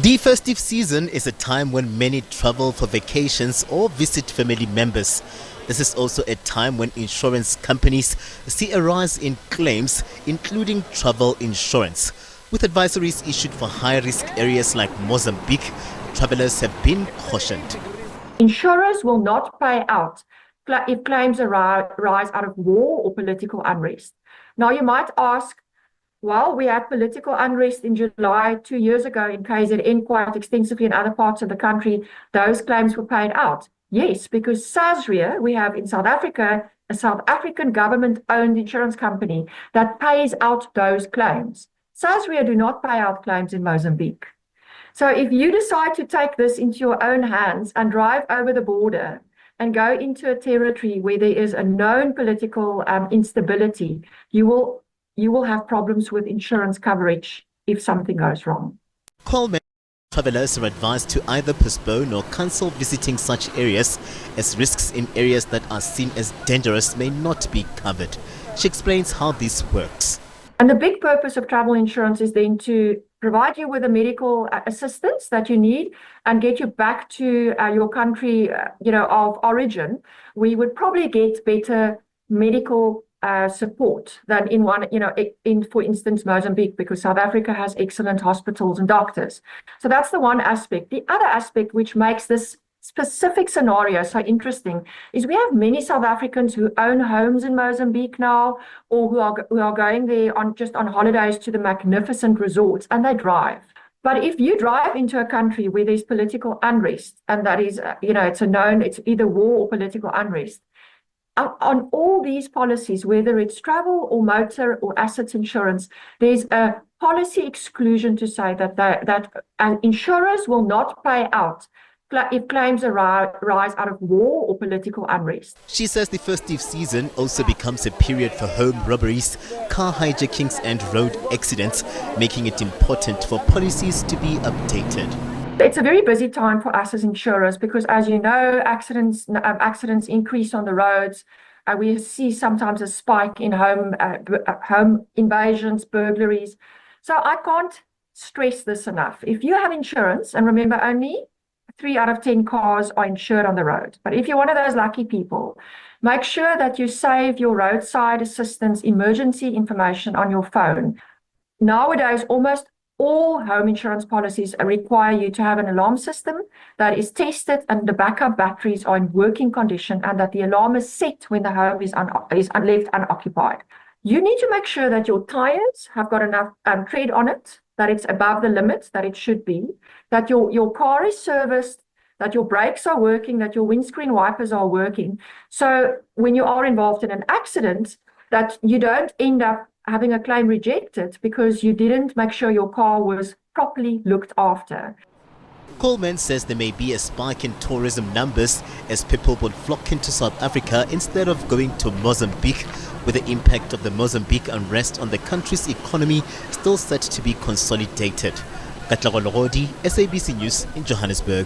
The festive season is a time when many travel for vacations or visit family members. This is also a time when insurance companies see a rise in claims, including travel insurance. With advisories issued for high-risk areas like Mozambique, travelers have been cautioned. Insurers will not pay out if claims arise out of war or political unrest. Now, you might ask, well, we had political unrest in July 2 years ago in KZN quite extensively in other parts of the country. Those claims were paid out. Yes, because SABC, we have in South Africa, a South African government-owned insurance company that pays out those claims. SABC do not pay out claims in Mozambique. So if you decide to take this into your own hands and drive over the border and go into a territory where there is a known political instability, you will have problems with insurance coverage if something goes wrong. Coleman, travelers are advised to either postpone or cancel visiting such areas, as risks in areas that are seen as dangerous may not be covered. She explains how this works. And the big purpose of travel insurance is then to provide you with the medical assistance that you need and get you back to your country, of origin. We would probably get better medical support than in, for instance, Mozambique, because South Africa has excellent hospitals and doctors. So that's the one aspect. The other aspect which makes this specific scenario so interesting is we have many South Africans who own homes in Mozambique now, or who are going there just on holidays to the magnificent resorts, and they drive. But if you drive into a country where there's political unrest, and that is, it's either war or political unrest, on all these policies, whether it's travel or motor or assets insurance, there's a policy exclusion to say that insurers will not pay out if claims arise out of war or political unrest. She says the festive season also becomes a period for home robberies, car hijackings and road accidents, making it important for policies to be updated. It's a very busy time for us as insurers because, as you know, accidents increase on the roads. We see sometimes a spike in home invasions, burglaries. So I can't stress this enough. If you have insurance, and remember, only 3 out of 10 cars are insured on the road. But if you're one of those lucky people, make sure that you save your roadside assistance emergency information on your phone. Nowadays, almost all home insurance policies require you to have an alarm system that is tested and the backup batteries are in working condition and that the alarm is set when the home is left unoccupied. You need to make sure that your tires have got enough tread on it, that it's above the limit that it should be, that your car is serviced, that your brakes are working, that your windscreen wipers are working. So when you are involved in an accident, that you don't end up having a claim rejected because you didn't make sure your car was properly looked after. Coleman says there may be a spike in tourism numbers as people would flock into South Africa instead of going to Mozambique, with the impact of the Mozambique unrest on the country's economy still set to be consolidated. Katlego Logodi, SABC News in Johannesburg.